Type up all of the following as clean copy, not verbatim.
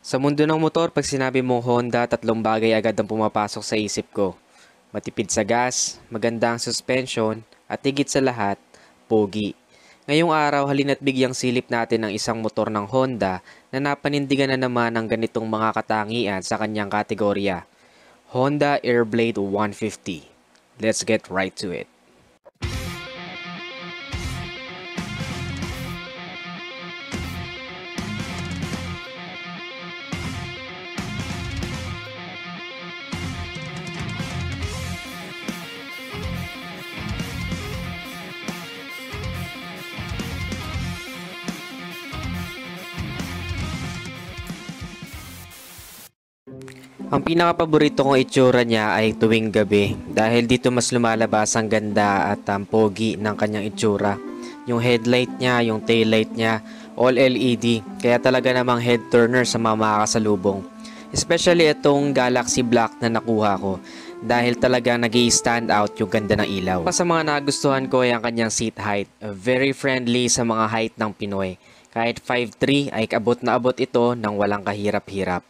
Sa mundo ng motor, pag sinabi mong Honda, tatlong bagay agad ang pumapasok sa isip ko. Matipid sa gas, maganda ang suspension, at higit sa lahat, pogi. Ngayong araw, halina't bigyang silip natin ang isang motor ng Honda na napanindigan na naman ang ganitong mga katangian sa kanyang kategorya. Honda Airblade 150. Let's get right to it. Ang pinakapaborito kong itsura niya ay tuwing gabi dahil dito mas lumalabas ang ganda at ang pogi ng kanyang itsura. Yung headlight niya, yung taillight niya, all LED, kaya talaga namang head turner sa mga makakasalubong. Especially itong Galaxy Black na nakuha ko dahil talaga nag-i-stand out yung ganda ng ilaw. Pa sa mga nagustuhan ko ay ang kanyang seat height, very friendly sa mga height ng Pinoy. Kahit 5'3" ay abot na abot ito ng walang kahirap-hirap.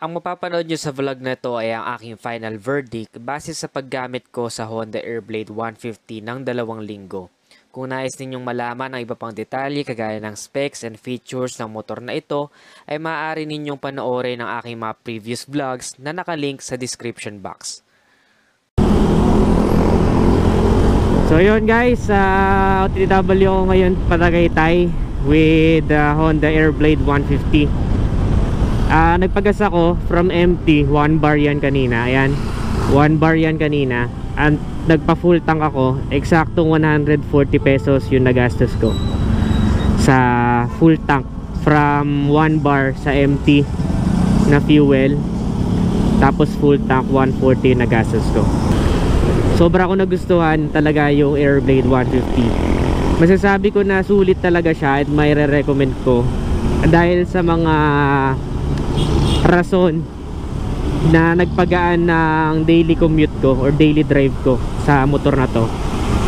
Ang mapapanood nyo sa vlog na to ay ang aking final verdict base sa paggamit ko sa Honda Airblade 150 ng 2 linggo. Kung nais ninyong malaman ang iba pang detalye kagaya ng specs and features ng motor na ito, ay maaari ninyong panoorin ang aking mga previous vlogs na nakalink sa description box. So yun guys, OTW ako ngayon Tagaytay with Honda Airblade 150. Nagpagas ako from empty, 1 bar yan kanina. Ayan, 1 bar yan kanina. And nagpa full tank ako. Eksaktong 140 pesos yung nagastos ko sa full tank from 1 bar sa empty na fuel. Tapos full tank 140 nagastos ko. Sobra ko nagustuhan talaga yung Airblade 150. Masasabi ko na sulit talaga siya at may re-recommend ko dahil sa mga rason na nagpagaan ng daily commute ko or daily drive ko sa motor na to.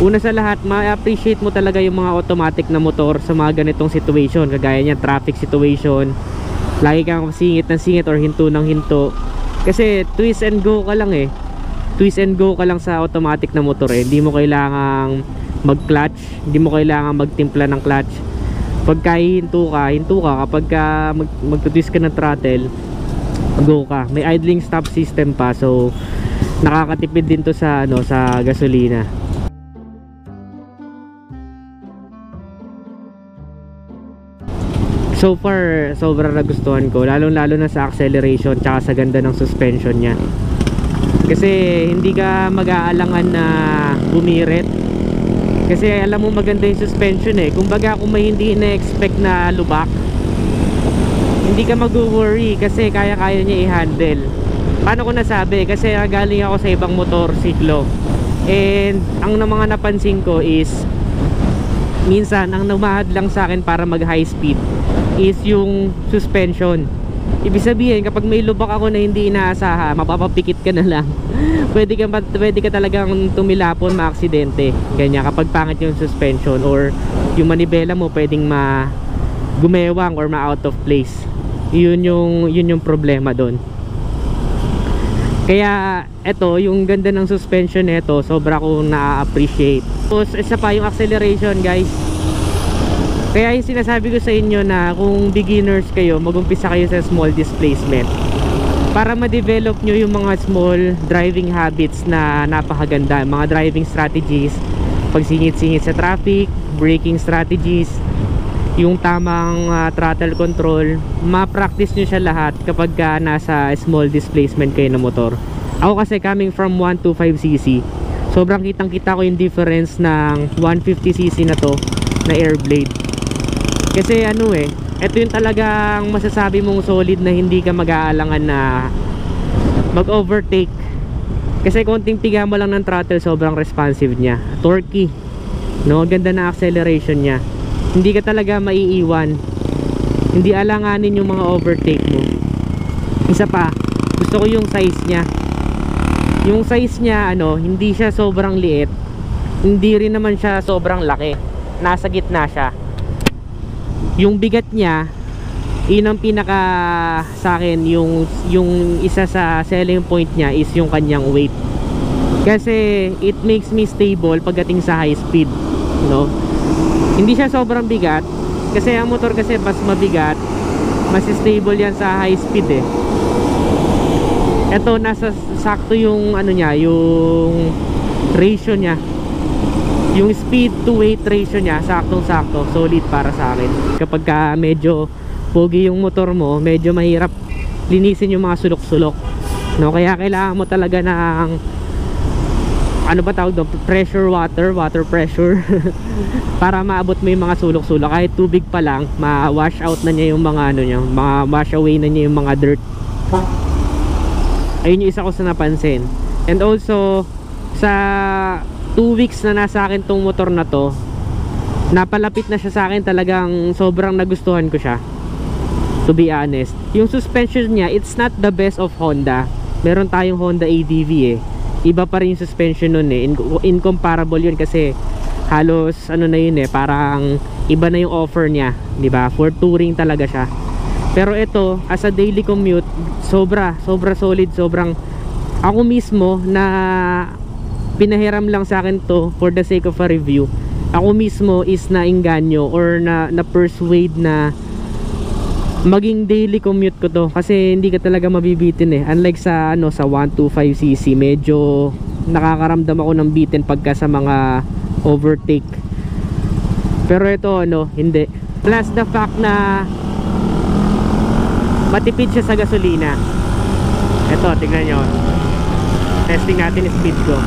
Una sa lahat, ma-appreciate mo talaga yung mga automatic na motor sa mga ganitong situation, kagaya niyan traffic situation, lagi kang singit ng singit or hinto ng hinto kasi twist and go ka lang twist and go ka lang sa automatic na motor hindi mo kailangang mag-clutch, hindi mo kailangang magtimpla ng clutch. Pagka hinto ka kapag mag-twist ka ng throttle, go ka. May idling stop system pa, so nakakatipid din to sa sa gasolina. So far sobrang nagustuhan ko, lalo na sa acceleration tsaka sa ganda ng suspension niya. Kasi hindi ka mag-aalangan na bumirit. Kasi alam mo maganda yung suspension kumbaga kung may hindi na-expect na lubak, hindi ka mag-worry kasi kaya-kaya niya i-handle. Paano ko nasabi? Kasi galing ako sa ibang motor siklo, and ang mga napansin ko is minsan ang namahad lang sa akin para mag high speed is yung suspension. Ibig sabihin kapag may lubak ako na hindi inaasahan, mapapapikit ka na lang. pwede ka talagang tumilapon, maaksidente ganyan kapag pangit yung suspension, or yung manibela mo pwedeng gumewang or ma-out of place. Yun yung problema doon. Kaya eto, yung ganda ng suspension nito, sobra kong na-appreciate. Tapos isa pa yung acceleration guys. Kaya yung sinasabi ko sa inyo na kung beginners kayo, mag-umpisa kayo sa small displacement para ma-develop nyo yung mga small driving habits na napakaganda, mga driving strategies, pagsingit-singit sa traffic, braking strategies, yung tamang throttle control, ma-practice nyo siya lahat kapag nasa small displacement kayo ng motor. Ako kasi coming from 125cc, sobrang kitang kita ko yung difference ng 150cc na to na Airblade. Kasi ano ito yung talagang masasabi mong solid na hindi ka mag-aalangan na mag-overtake. Kasi konting piga mo lang ng throttle, sobrang responsive niya, torquey, no? Ganda na acceleration niya, hindi ka talaga maiiwan, hindi alanganin yung mga overtake mo. Isa pa, gusto ko yung size niya. Yung size niya hindi siya sobrang liit, hindi rin naman siya sobrang laki, nasa gitna siya. Yung bigat niya, yun ang pinaka sa akin, yung isa sa selling point niya is yung kanyang weight. Kasi it makes me stable pagdating sa high speed, no? Hindi siya sobrang bigat, kasi ang motor kasi mas mabigat, mas stable yan sa high speed Ito nasa sakto yung niya, yung ratio niya, yung speed to weight ratio niya, saktong sakto, solid para sa akin. Kapag medyo pogi yung motor mo, medyo mahirap linisin yung mga sulok-sulok, no? Kaya kailangan mo talaga ng pressure water pressure para maabot mo yung mga sulok-sulok. Kahit tubig pa lang, ma-wash out na niya yung mga wash away na niya yung mga dirt. Ayun yung isa ko sa napansin. And also sa 2 weeks na nasa akin tong motor na to, napalapit na siya sa akin, talagang sobrang nagustuhan ko siya, to be honest. Yung suspension niya, it's not the best of Honda. Meron tayong Honda ADV iba pa rin yung suspension nun incomparable yun, kasi halos na yun parang iba na yung offer niya, di ba? For touring talaga siya. Pero ito, as a daily commute, sobra solid. Sobrang, ako mismo na pinahiram lang sa akin to for the sake of a review, ako mismo is nainganyo or na persuade na maging daily commute ko to, kasi hindi ka talaga mabibitin unlike sa sa 125cc, medyo nakakaramdam ako ng bitin pagka sa mga overtake. Pero ito hindi. Plus the fact na matipid siya sa gasolina. Ito, tingnan nyo, testing natin yung speed ko.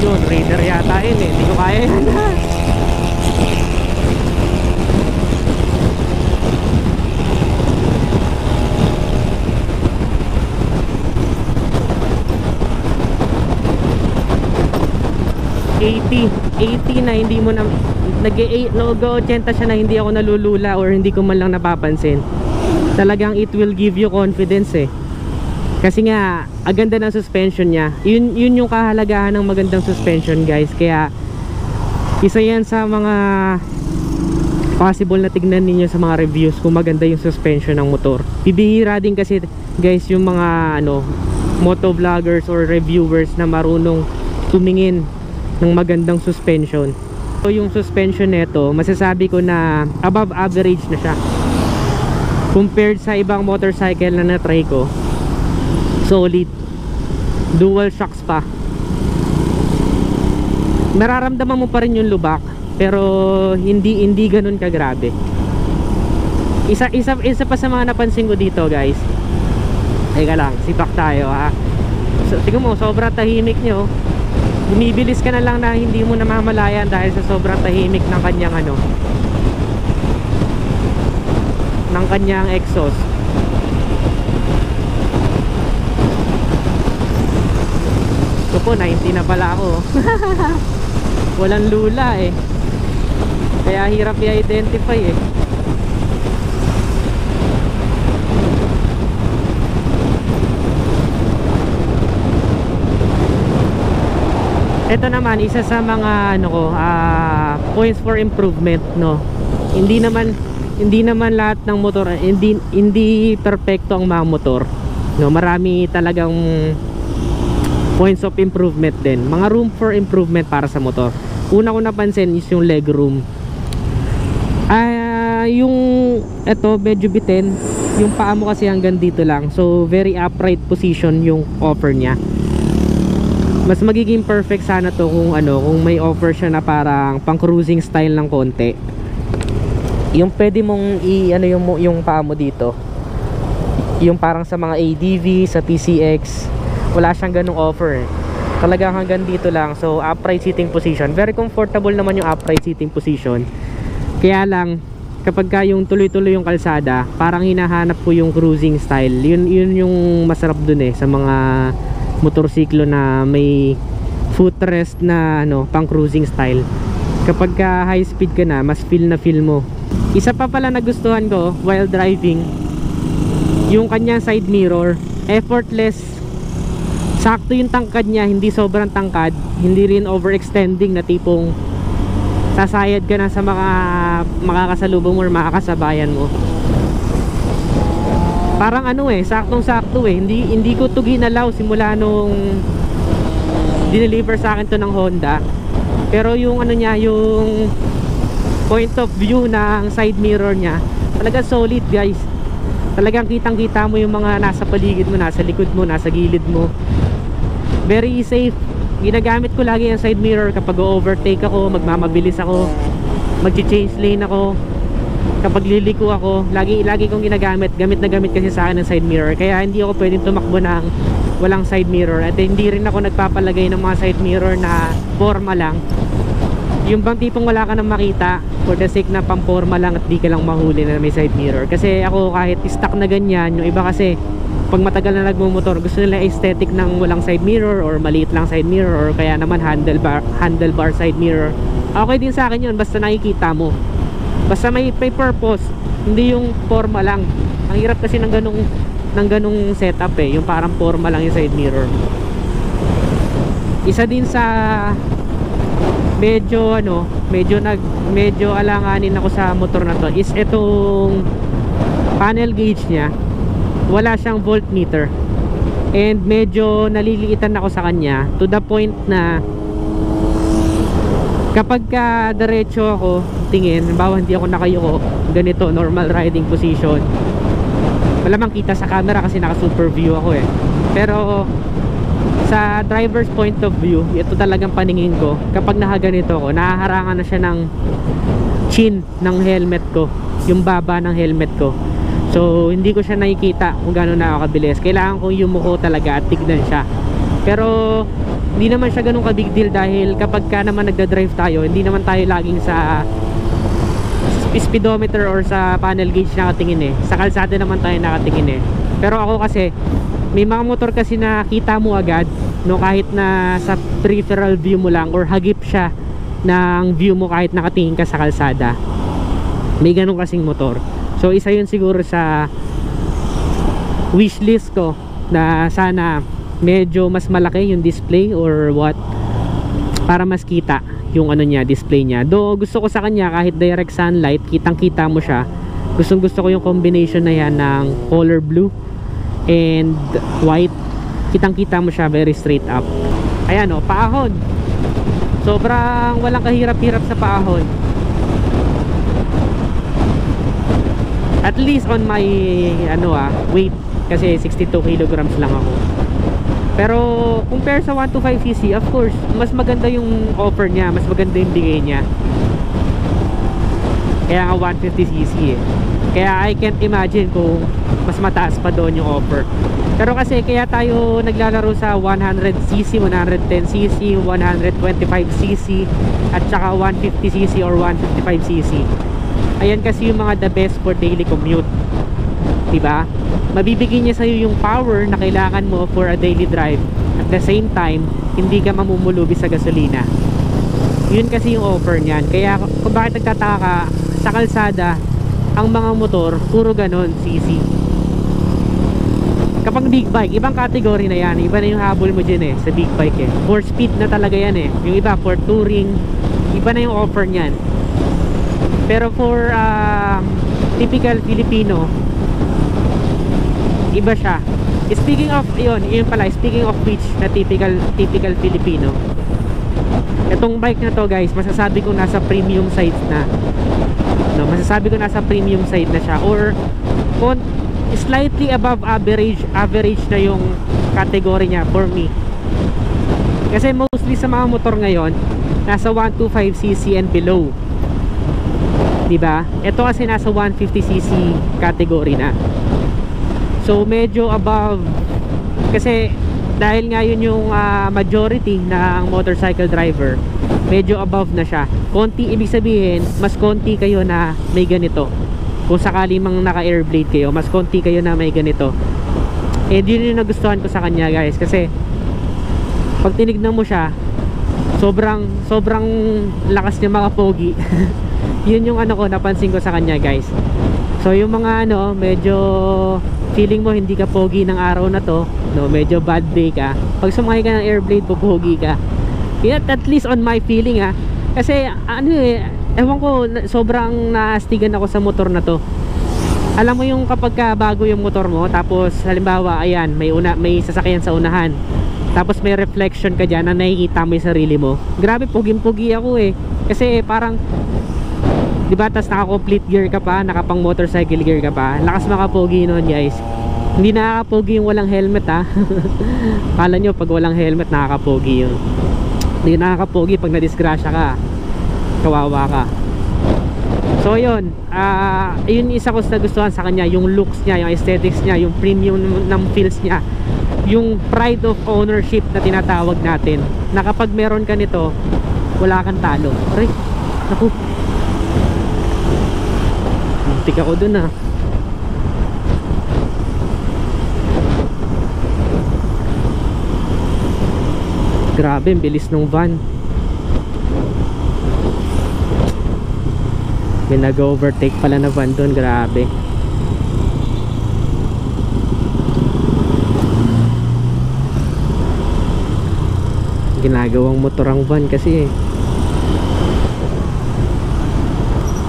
Yun, Raider yata yun hindi ko kaya yan. 80 na hindi mo na nag-80 siya na hindi ako nalulula or hindi ko man lang napapansin. Talagang it will give you confidence kasi nga ang ganda ng suspension niya. Yun yung kahalagahan ng magandang suspension, guys. Kaya isa yan sa mga possible na tignan ninyo sa mga reviews kung maganda yung suspension ng motor. Bibihira din kasi, guys, yung mga moto vloggers or reviewers na marunong tumingin ng magandang suspension. So yung suspension nito, masasabi ko na above average na siya compared sa ibang motorcycle na na-try ko. Solid, dual shocks pa. Nararamdaman mo pa rin yung lubak, pero hindi ganun kagrabe. Isa pa sa mga napansin ko dito, guys. Teka lang, sipak tayo ha. So, tingnan mo, sobrang tahimik nyo. Bumibilis ka na lang na hindi mo namamalayan dahil sa sobrang tahimik ng kanyang ng kanyang exhaust. So po, 90 na pala ako. Walang lula kaya hirap i-identify Ito naman isa sa mga points for improvement, hindi naman lahat ng motor, hindi perfecto ang mga motor, marami talagang points of improvement din, mga room for improvement para sa motor. Una ko napansin is yung leg room. Yung medyo bitin yung paa mo kasi hanggang dito lang, so very upright position yung offer niya. Mas magiging perfect sana to kung may offer siya na parang pang cruising style ng konti. Yung pwede mong ano yung paa mo dito, yung parang sa mga ADV, sa PCX, wala siyang ganung offer eh. Talagang hanggang dito lang. So upright sitting position, very comfortable naman yung upright sitting position. Kaya lang kapag ka yung tuloy-tuloy yung kalsada, parang hinahanap ko yung cruising style. Yun yung masarap dun eh, sa mga motorsiklo na may footrest na ano, pang cruising style. Kapag ka high speed ka na, mas feel na feel mo. Isa pa pala nagustuhan ko while driving, yung kanyang side mirror, effortless. Sakto yung tangkad niya, hindi sobrang tangkad, hindi rin overextending na tipong sasayad ka na sa mga makakasalubong mo or makakasabayan mo. Parang ano eh, saktong sakto eh. Hindi ko to ginalaw simula nung dineliver sa akin to ng Honda. Pero yung ano niya, yung point of view ng side mirror niya, talaga solid guys. Talagang kitang kita mo yung mga nasa paligid mo, nasa likod mo, nasa gilid mo. Very safe. Ginagamit ko lagi yung side mirror kapag overtake ako, magmamabilis ako, magche-change lane ako, kapag liliko ako. Lagi kong ginagamit. Gamit na gamit kasi sa akin ng side mirror. Kaya hindi ako pwedeng tumakbo ng walang side mirror. At hindi rin ako nagpapalagay ng mga side mirror na forma lang. Yung bang tipong wala ka nang makita for the sake na pang forma lang at di ka lang mahuli na may side mirror. Kasi ako kahit stock na ganyan, yung iba kasi pag matagal na nagmumotor, gusto nila aesthetic ng walang side mirror or maliit lang side mirror or kaya naman handlebar side mirror. Okay din sa akin yun, basta nakikita mo, basta may purpose, hindi yung forma lang. Ang hirap kasi ng ganung setup eh, yung parang forma lang yung side mirror. Isa din sa medyo alanganin ako sa motor na to is itong panel gauge nya. Wala siyang voltmeter and medyo naliliitan ako sa kanya to the point na kapag ka diretso ako tingin, bawa hindi ako nakayuko ganito, normal riding position, malamang kita sa camera kasi naka super view ako eh, pero sa driver's point of view, ito talagang paningin ko. Kapag nakaganito ako, nahaharangan na siya ng chin ng helmet ko, yung baba ng helmet ko. So hindi ko siya nakikita kung gano'n na ako kabilis. Kailangan ko yumuko talaga at tignan siya. Pero hindi naman siya ganun ka big deal dahil kapag ka naman nagda-drive tayo, hindi naman tayo laging sa speedometer or sa panel gauge nakatingin eh. Sa kalsada naman tayo nakatingin eh. Pero ako kasi may mga motor kasi na kita mo agad, no, kahit na sa peripheral view mo lang or hagip siya ng view mo kahit nakatingin ka sa kalsada. May ganun kasing motor. So isa yun siguro sa wishlist ko na sana medyo mas malaki yung display or what, para mas kita yung ano niya, display niya. Though gusto ko sa kanya kahit direct sunlight, kitang kita mo siya. Gusto ko yung combination na yan ng color blue and white. Kitang kita mo siya very straight up. Ayan o, paahon. Sobrang walang kahirap-hirap sa paahon. At least on my weight, kasi 62 kilograms lang ako. Pero compare sa 125cc, of course mas maganda yung offer niya, mas maganda yung bigay niya. Kaya nga 150cc eh. Kaya I can't imagine kung mas mataas pa doon yung offer. Pero kasi kaya tayo naglalaro sa 100cc, 110cc, 125cc at saka 150cc or 155cc. Ayan kasi yung mga the best for daily commute, diba? Mabibigyan niya sa'yo yung power na kailangan mo for a daily drive. At the same time, hindi ka mamumulubi sa gasolina. Yun kasi yung offer niyan. Kaya kung bakit nagtataka ka, sa kalsada ang mga motor puro ganon cc. Kapag big bike, ibang category na yan. Iba na yung habol mo dyan eh, sa big bike eh. For speed na talaga yan eh. Yung iba for touring, iba na yung offer niyan. Pero for typical Filipino, iba siya. Speaking of speaking of which na typical Filipino, itong bike na to guys, masasabi ko nasa premium side na. No, masasabi ko nasa premium side na siya, or slightly above average na yung category niya for me. Kasi mostly sa mga motor ngayon, nasa 125cc and below. diba? Ito kasi nasa 150cc category na. So medyo above, kasi dahil nga yun yung majority ng motorcycle driver, medyo above na siya. Konti, ibig sabihin mas konti kayo na may ganito. Kung sakali mang naka airblade kayo, mas konti kayo na may ganito. Eh yun yung nagustuhan ko sa kanya guys, kasi pag tinignan mo siya, sobrang lakas niya mga pogi. Yun yung ano ko, napansin ko sa kanya guys. So yung mga ano, medyo feeling mo hindi ka pogi ng araw na to, no, medyo bad day ka, pag sumakay ka ng airblade, pogi ka. Yet, at least on my feeling kasi ano ewan ko, sobrang naastigan ako sa motor na to. Alam mo yung kapag ka bago yung motor mo, tapos halimbawa ayan, may sasakyan sa unahan, tapos may reflection ka dyan na nakikita mo yung sarili mo. Grabe, puging-pugi ako kasi parang, diba, tas naka-complete gear ka pa, nakapang motorcycle gear ka pa, lakas makapogi nun guys. Hindi nakakapogi yung walang helmet Kala nyo pag walang helmet nakakapogi yun. Hindi nakakapogi pag nadisgrasya ka, kawawa ka. So yun, yun isa ko sa gustuhan sa kanya, yung looks niya, yung aesthetics niya, yung premium ng feels niya, yung pride of ownership na tinatawag natin, na kapag meron ka nito, wala kang talo. Aray, naku, muntik ako dun Grabe, ang bilis ng van. May nag-overtake pala na van doon, grabe. Ginagawang motor ang van kasi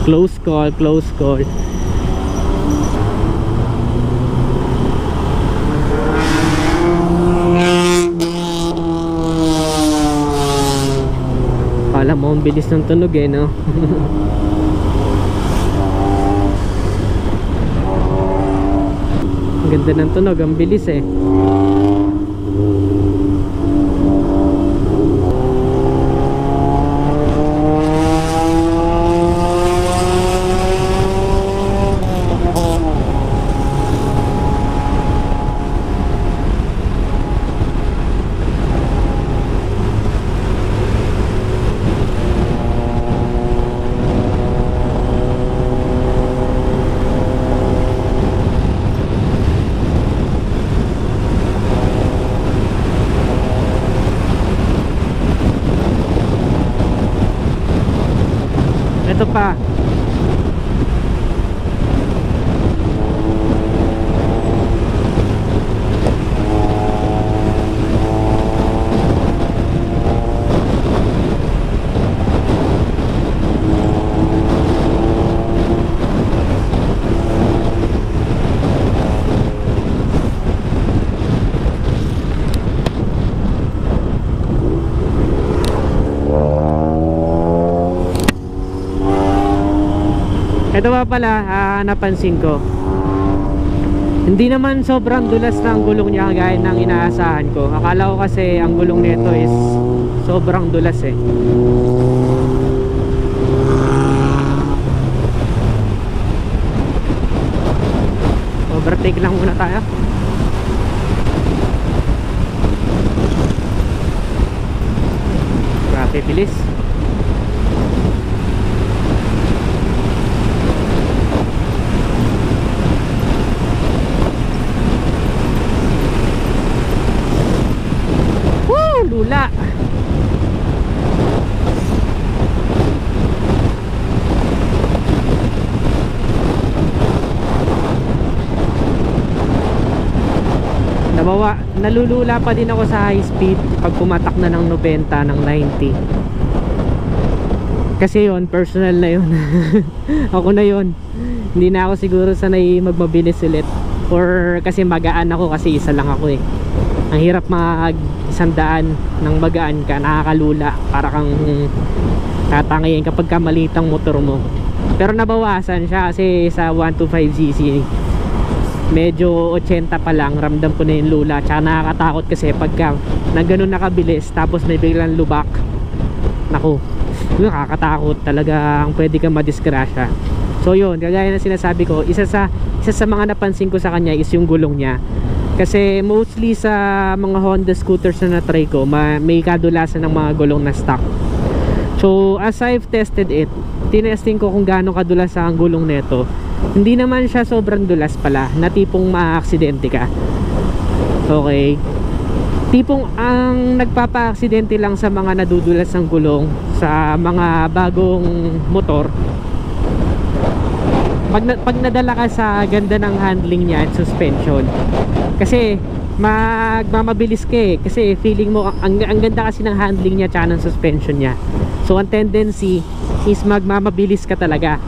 close call, close call. Kala mo ang bilis ng tunog no? Ang ganda ng tunog, ang bilis Ito pa. Ito pa pala, napansin ko, hindi naman sobrang dulas ng gulong niya kagaya ng inaasahan ko. Akala ko kasi ang gulong nito is sobrang dulas Overtake lang muna tayo. Grabe bilis. Lula. Nalulula pa din ako sa high speed pag pumatak na ng 90 ng 90. Kasi yon personal na yon. Ako na yon. Hindi na ako siguro sanay magmabilis ulit, or kasi magaan ako kasi isa lang ako Ang hirap mag 100 ng magaan ka, nakakalula, para kang tatangayin kapag ka maliit ang motor mo. Pero nabawasan siya kasi sa 125cc medyo 80 pa lang, ramdam ko na yung lula. Tsaka nakakatakot kasi pagka na ganun nakabilis tapos may biglang lubak, naku, Nakakatakot talaga, ang pwede kang madisgrasya. So yun, kagaya na sinasabi ko, isa sa mga napansin ko sa kanya is yung gulong niya. Kasi mostly sa mga Honda scooters na na-try ko, may kadulasan ng mga gulong na stock. So as I've tested it, tinesting ko kung gaano kadulas ang gulong nito. Hindi naman siya sobrang dulas pala, na tipong maaaksidente ka. Okay, tipong ang nagpapa-aksidente lang sa mga nadudulas ng gulong sa mga bagong motor, pag nadala ka sa ganda ng handling niya at suspension. Kasi magmamabilis ka eh, kasi feeling mo ang ganda kasi ng handling niya tsaka ng suspension niya. So ang tendency is magmamabilis ka talaga,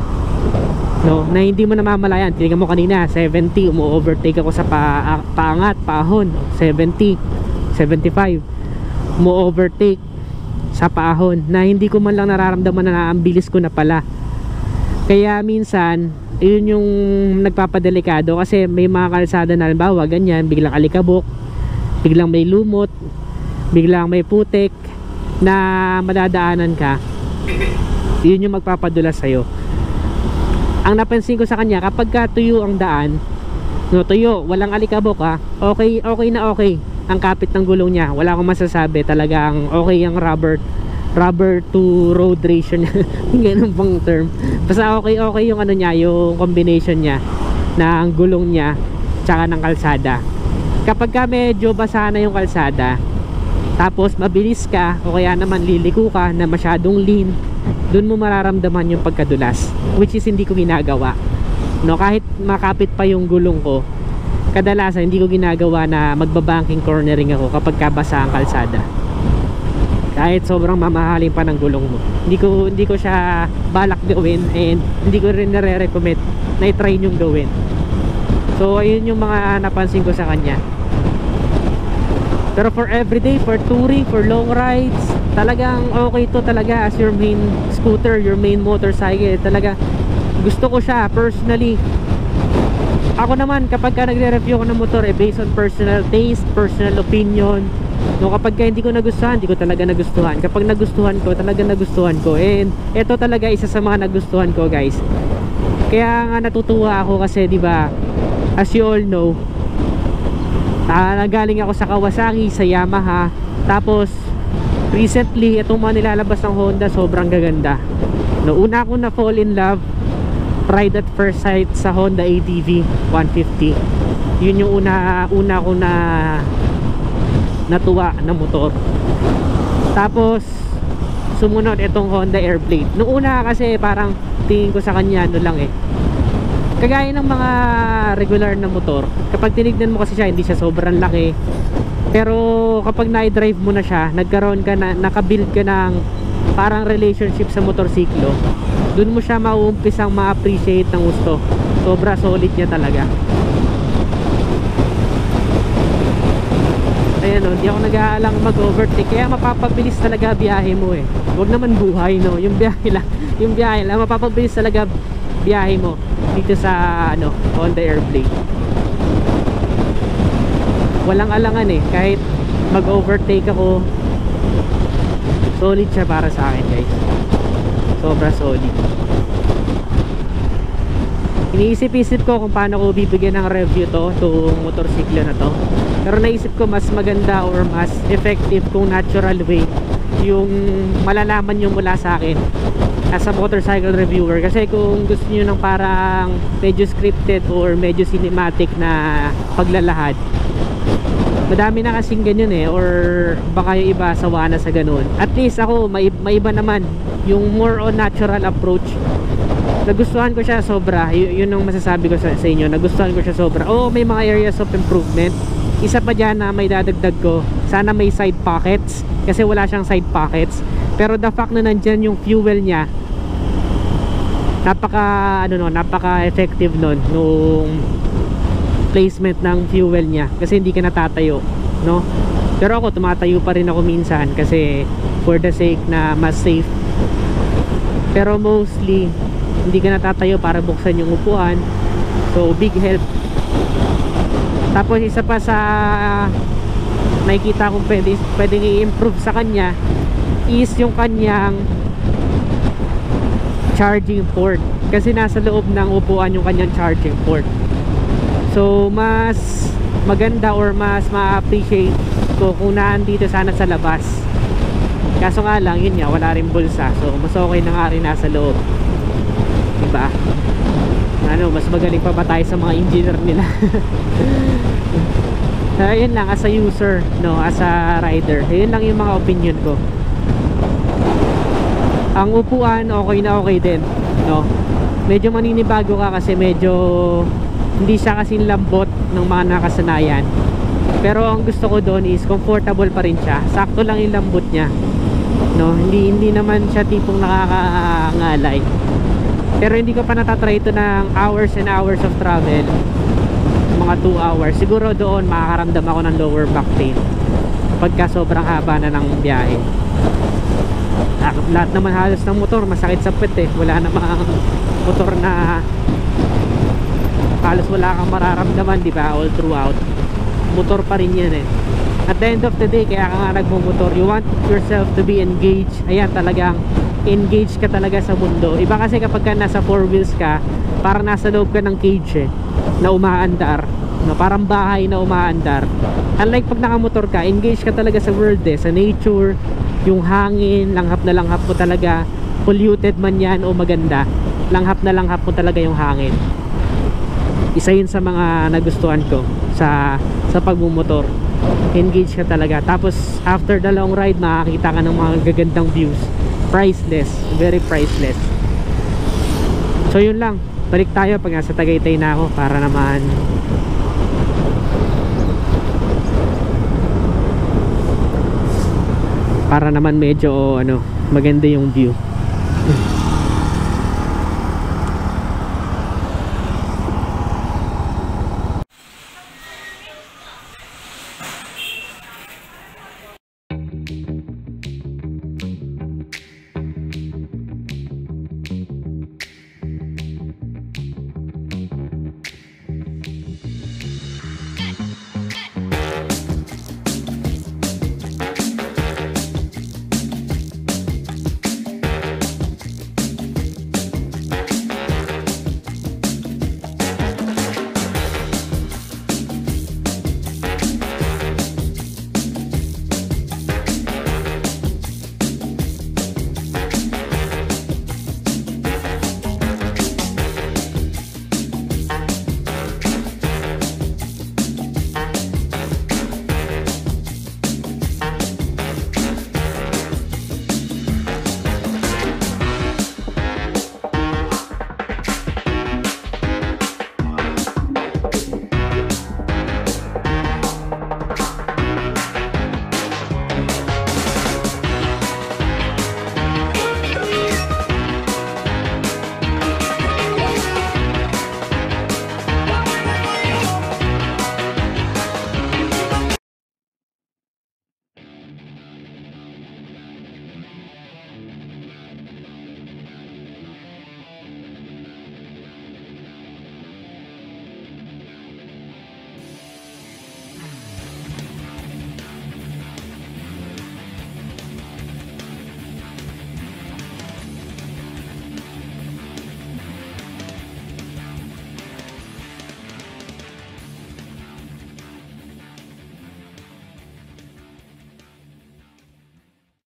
no, na hindi mo namamalayan. Tingnan mo kanina 70, umu-overtake ako sa paangat, paahon 70, 75, umu-overtake sa paahon na hindi ko man lang nararamdaman na ang bilis ko na pala. Kaya minsan yun yung nagpapadelikado, kasi may mga kalsada na halimbawa ganyan, biglang alikabok, biglang may lumot, biglang may putik na madadaanan ka. Yun yung magpapadulas sa'yo. Ang napansin ko sa kanya, kapag ka tuyo ang daan, no, tuyo, walang alikabok ha, okay na okay ang kapit ng gulong niya, wala akong masasabi, talagang okay ang rubber to road ratio niya. Ganun pang term, basta okay yung ano niya, yung combination niya ng gulong niya tsaka ng kalsada. Kapag ka medyo basa na yung kalsada, tapos mabilis ka o kaya naman liliko ka na masyadong lean, dun mo mararamdaman yung pagkadulas, which is hindi ko ginagawa, no, kahit makapit pa yung gulong ko. Kadalasan hindi ko ginagawa na magbabanking cornering ako kapag kabasa ang kalsada, kahit sobrang mamahalin pa ng gulong mo. Hindi ko siya balak gawin, and hindi ko rin nare-recommend na i-try nyong gawin. So ayun yung mga napansin ko sa kanya. Pero for everyday, for touring, for long rides, talagang okay to talaga as your main scooter, your main motorcycle. Talaga gusto ko siya personally. Ako naman, kapag ka nagre-review ko ng motor, based on personal taste, personal opinion, no, kapag ka hindi ko nagustuhan, hindi ko talaga nagustuhan. Kapag nagustuhan ko, talaga nagustuhan ko. And ito talaga isa sa mga nagustuhan ko, guys. Kaya nga natutuwa ako kasi, di ba, as you all know, nagaling ako sa Kawasaki, sa Yamaha. Tapos recently, itong mga nilalabas ng Honda, sobrang gaganda. No, una ako na fall in love, pride at first sight, sa Honda ADV 150. Yun yung una ko na natuwa na motor. Tapos sumunod itong Honda Airblade. Noong una kasi parang tingin ko sa kanya ano lang eh, kagaya ng mga regular na motor. Kapag tinignan mo kasi siya, hindi siya sobrang laki, pero kapag na-drive mo na siya, nagkaroon ka na, nakabuild ka ng parang relationship sa motorsiklo, dun mo siya mauumpisang ma-appreciate ng gusto. Sobra solid niya talaga. Ayan o, hindi ako nag-aalang mag-overtake, kaya mapapabilis talaga biyahe mo eh. Huwag naman buhay, no, yung biyahe lang mapapabilis talaga biyahe mo dito sa ano, Honda Airblade. Walang alangan eh, kahit mag-overtake ako, solid siya para sa akin, guys. Sobra solid. Iniisip-isip ko kung paano ko bibigyan ng review itong motorsiklo na to, pero naisip ko mas maganda or mas effective kung natural way yung malalaman nyo mula sa akin as a motorcycle reviewer. Kasi kung gusto nyo ng parang medyo scripted or medyo cinematic na paglalahad, madami na kasing ganyan eh, or baka yung iba sawa na sa ganun. At least ako may iba naman, yung more on natural approach. Nagustuhan ko siya sobra. Yun ang masasabi ko sa inyo, nagustuhan ko siya sobra. Oo, may mga areas of improvement. Isa pa dyan na may dadagdag ko, sana may side pockets, kasi wala siyang side pockets. Pero the fact na nandyan yung fuel niya, napaka effective nun nung placement ng fuel niya, kasi hindi ka natatayo, no? Pero ako tumatayo pa rin ako minsan kasi for the sake na mas safe. Pero mostly hindi ka natatayo para buksan yung upuan, so big help. Tapos isa pa sa nakikita kong pwedeng i-improve sa kanya is yung kanyang charging port, kasi nasa loob ng upuan yung kanyang charging port. So mas maganda or mas ma-appreciate ko kung naandito sana sa labas. Kaso nga lang, yun nga, wala rin bulsa. So mas okay na nga rin nasa loob, diba? Ano, mas magaling pa ba tayo sa mga engineer nila? Ayun lang, as a user, no, as a rider, ayun lang yung mga opinion ko. Ang upuan okay na okay din, no. Medyo maninibago ka kasi medyo hindi siya kasing lambot ng mga nakasanayan. Pero ang gusto ko doon is comfortable pa rin siya. Sakto lang yung lambot niya, no. Hindi naman siya tipong nakakangalay. Pero hindi ko pa natatry ito ng hours and hours of travel, mga 2 hours. Siguro doon makakaramdam ako ng lower back pain pagka sobrang haba na ng biyahe. Lahat naman halos ng motor masakit sa puwet eh. Wala namang motor na halos wala kang mararamdaman, di ba? All throughout motor pa rin yan eh. At the end of the day, kaya ka nga nagmumotor, you want yourself to be engaged. Ayan, talagang engaged ka talaga sa mundo. Iba kasi kapag ka nasa 4 wheels ka, parang nasa loob ka ng cage eh, na umaandar, no? Parang bahay na umaandar. Unlike pag nakamotor ka, engaged ka talaga sa world eh, sa nature, yung hangin, langhap na langhap mo talaga. Polluted man yan o maganda, langhap na langhap mo talaga yung hangin. Isa yun sa mga nagustuhan ko sa pagmumotor. Engage ka talaga. Tapos after the long ride, makakita ka ng mga gagandang views. Priceless, very priceless. So yun lang, balik tayo pag nasa Tagaytay na ako para naman medyo ano, maganda yung view.